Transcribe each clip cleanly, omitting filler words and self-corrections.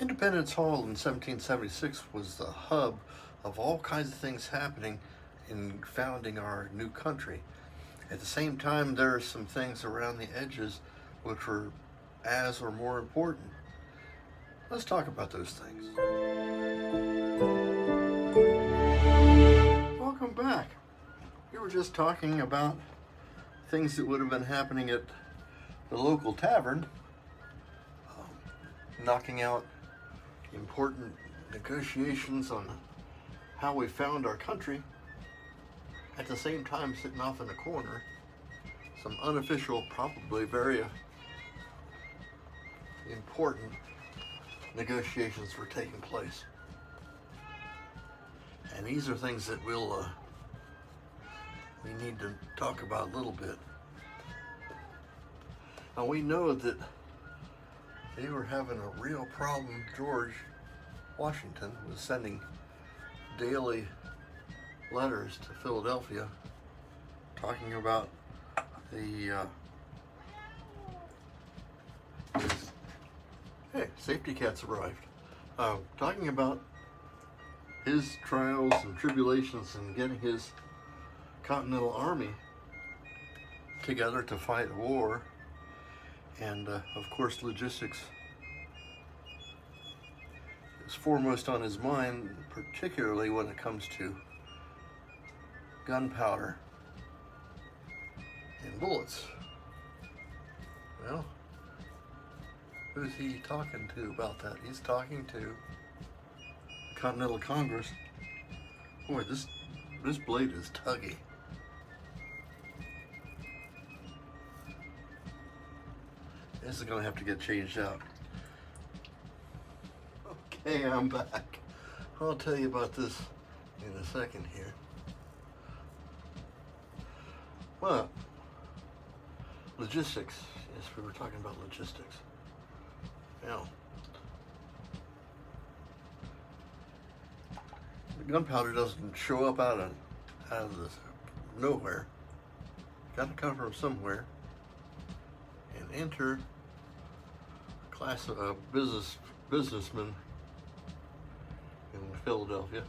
Independence Hall in 1776 was the hub of all kinds of things happening in founding our new country. At the same time, there are some things around the edges which were as or more important. Let's talk about those things. Welcome back. We were just talking about things that would have been happening at the local tavern, knocking out important negotiations on how we found our country, at the same time sitting off in a corner, some unofficial, probably very important negotiations were taking place. And these are things that we need to talk about a little bit. Now we know that they were having a real problem. George Washington was sending daily letters to Philadelphia talking about the hey, safety cats arrived. Talking about his trials and tribulations in getting his Continental Army together to fight a war, and of course logistics is foremost on his mind, particularly when it comes to gunpowder and bullets. Well, who's he talking to about that? He's talking to the Continental Congress. Boy, this blade is tuggy. This is gonna have to get changed out. Okay, I'm back. I'll tell you about this in a second here. Well, logistics. Yes, we were talking about logistics. Now, the gunpowder doesn't show up out of this nowhere. Got to come from somewhere. And enter a class of businessmen in Philadelphia.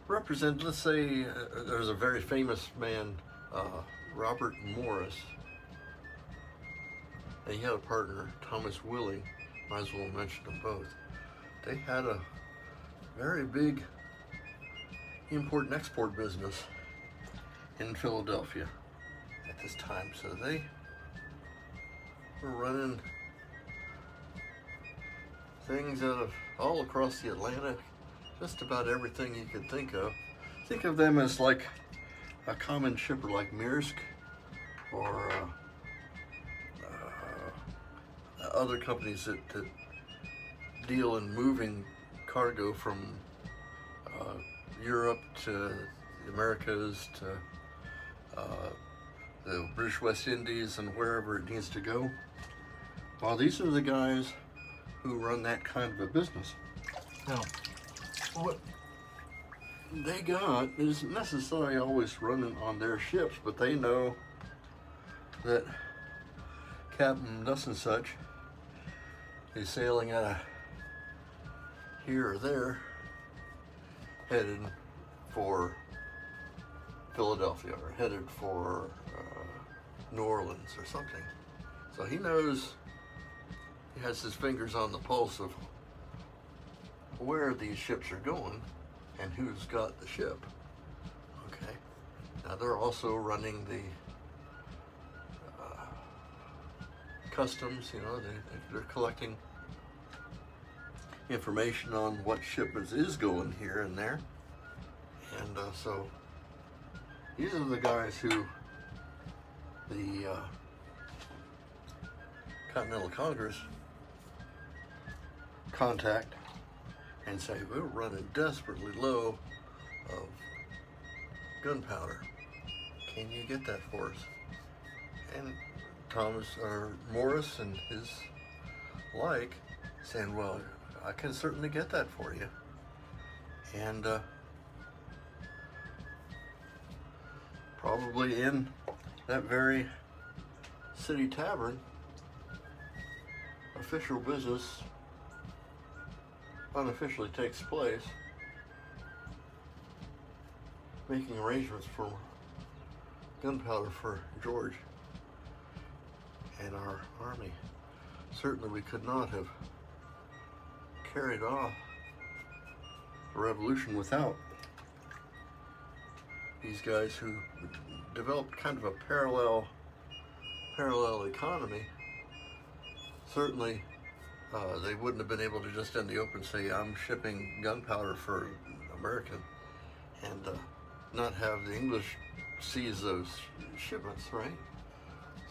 Represent, let's say, there's a very famous man, Robert Morris. And he had a partner, Thomas Willing. Might as well mention them both. They had a very big import and export business in Philadelphia at this time. So they were running things out of all across the Atlantic, just about everything you could think of. Think of them as like a common shipper like Maersk or other companies that deal in moving cargo from Europe to the Americas to the British West Indies and wherever it needs to go. Well, these are the guys who run that kind of a business. Now, what they got isn't necessarily always running on their ships, but they know that Captain thus and such is sailing out of here or there, headed for Philadelphia or headed for New Orleans or something. So he knows, he has his fingers on the pulse of where these ships are going and who's got the ship. Okay. Now they're also running the customs, you know, they're collecting information on what shipments is going here and there. And so these are the guys who the Continental Congress contact and say, we're running desperately low of gunpowder. Can you get that for us? And Morris and his like saying, well, I can certainly get that for you. And probably in that very city tavern, official business unofficially takes place, making arrangements for gunpowder for George and our army. Certainly we could not have carried off the revolution without these guys who developed kind of a parallel economy. Certainly they wouldn't have been able to just in the open say, I'm shipping gunpowder for American, and not have the English seize those shipments, right?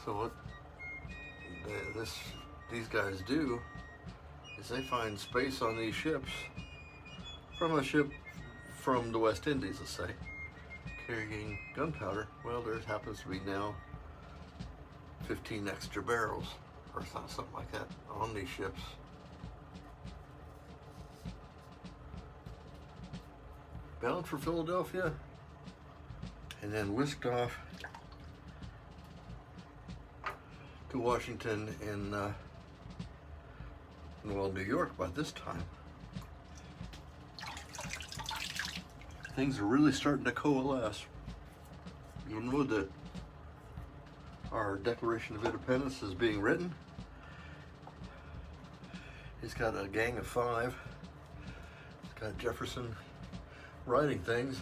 So what these guys do is they find space on these ships, from a ship from the West Indies, let's say, carrying gunpowder. Well, there happens to be now 15 extra barrels or something like that on these ships. Bound for Philadelphia, and then whisked off to Washington and New York by this time. Things are really starting to coalesce. You know that our Declaration of Independence is being written. He's got a gang of 5. He's got Jefferson writing things,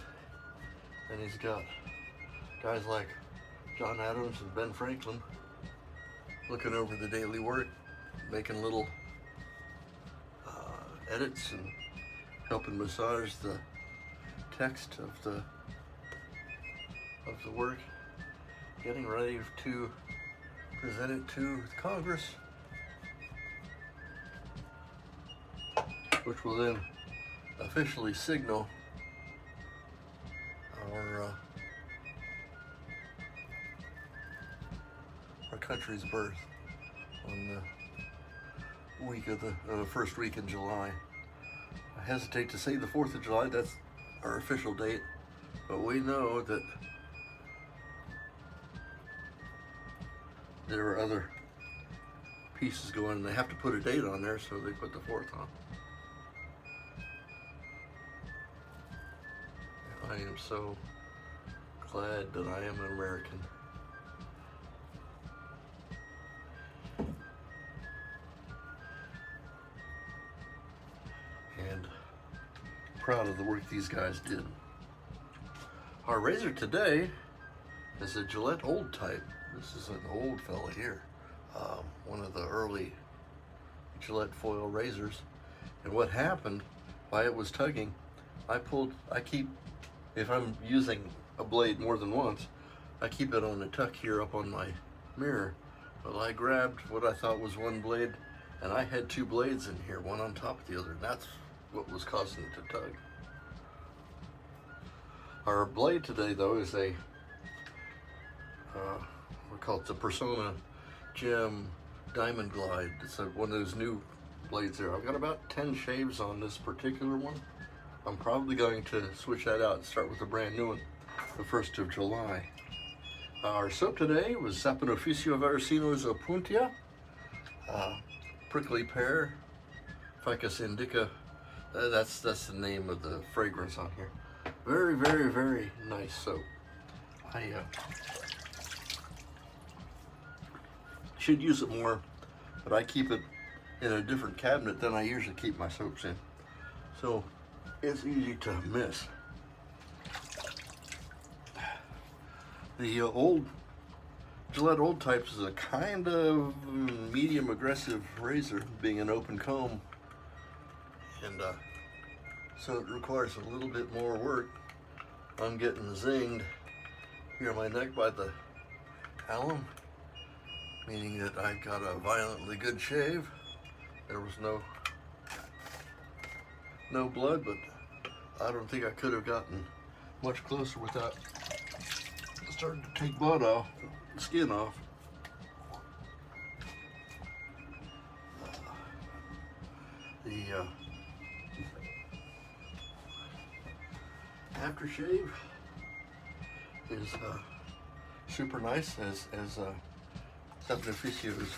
and he's got guys like John Adams and Ben Franklin looking over the daily work, making little edits and helping massage the text of the work, getting ready to present it to Congress, which will then officially signal our country's birth on the week of the first week in July. I hesitate to say the 4th of July, that's our official date, but we know that there are other pieces going, and they have to put a date on there, so they put the 4th on. I am so glad that I am an American. And proud of the work these guys did. Our razor today is a Gillette old type. This is an old fella here. One of the early Gillette foil razors. And what happened, while it was tugging, if I'm using a blade more than once, I keep it on the tuck here up on my mirror. Well, I grabbed what I thought was one blade, and I had 2 blades in here, one on top of the other, and that's what was causing it to tug. Our blade today, though, is a, we call it the Persona Gem Diamond Glide. It's one of those new blades there. I've got about 10 shaves on this particular one. I'm probably going to switch that out and start with a brand new one, the 1st of July. Our soap today was Saponoficio Verissino's Opuntia, Prickly Pear, Ficus Indica. That's the name of the fragrance on here. Very, very, very nice soap. I should use it more, but I keep it in a different cabinet than I usually keep my soaps in. So it's easy to miss. The old Gillette Old Types is a kind of medium aggressive razor, being an open comb, and so it requires a little bit more work. I'm getting zinged here on my neck by the alum, meaning that I got a violently good shave. There was no blood, but I don't think I could have gotten much closer without starting to take blood off, skin off. The aftershave is super nice, as Saponoficio's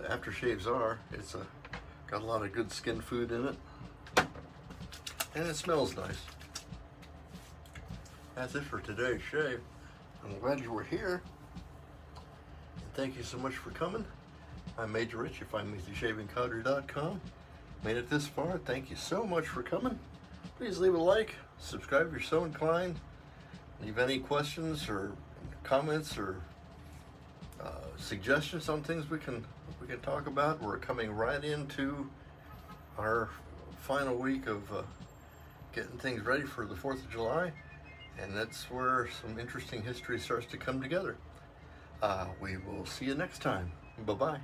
aftershaves are. It's a Got a lot of good skin food in it. And it smells nice. That's it for today's shave. I'm glad you were here. And thank you so much for coming. I'm Major Rich. You find me through shavingcountry.com. Made it this far. Thank you so much for coming. Please leave a like, subscribe if you're so inclined. Leave any questions or comments or suggestions on things we can talk about. We're coming right into our final week of getting things ready for the 4th of July, and that's where some interesting history starts to come together. We will see you next time. Bye-bye.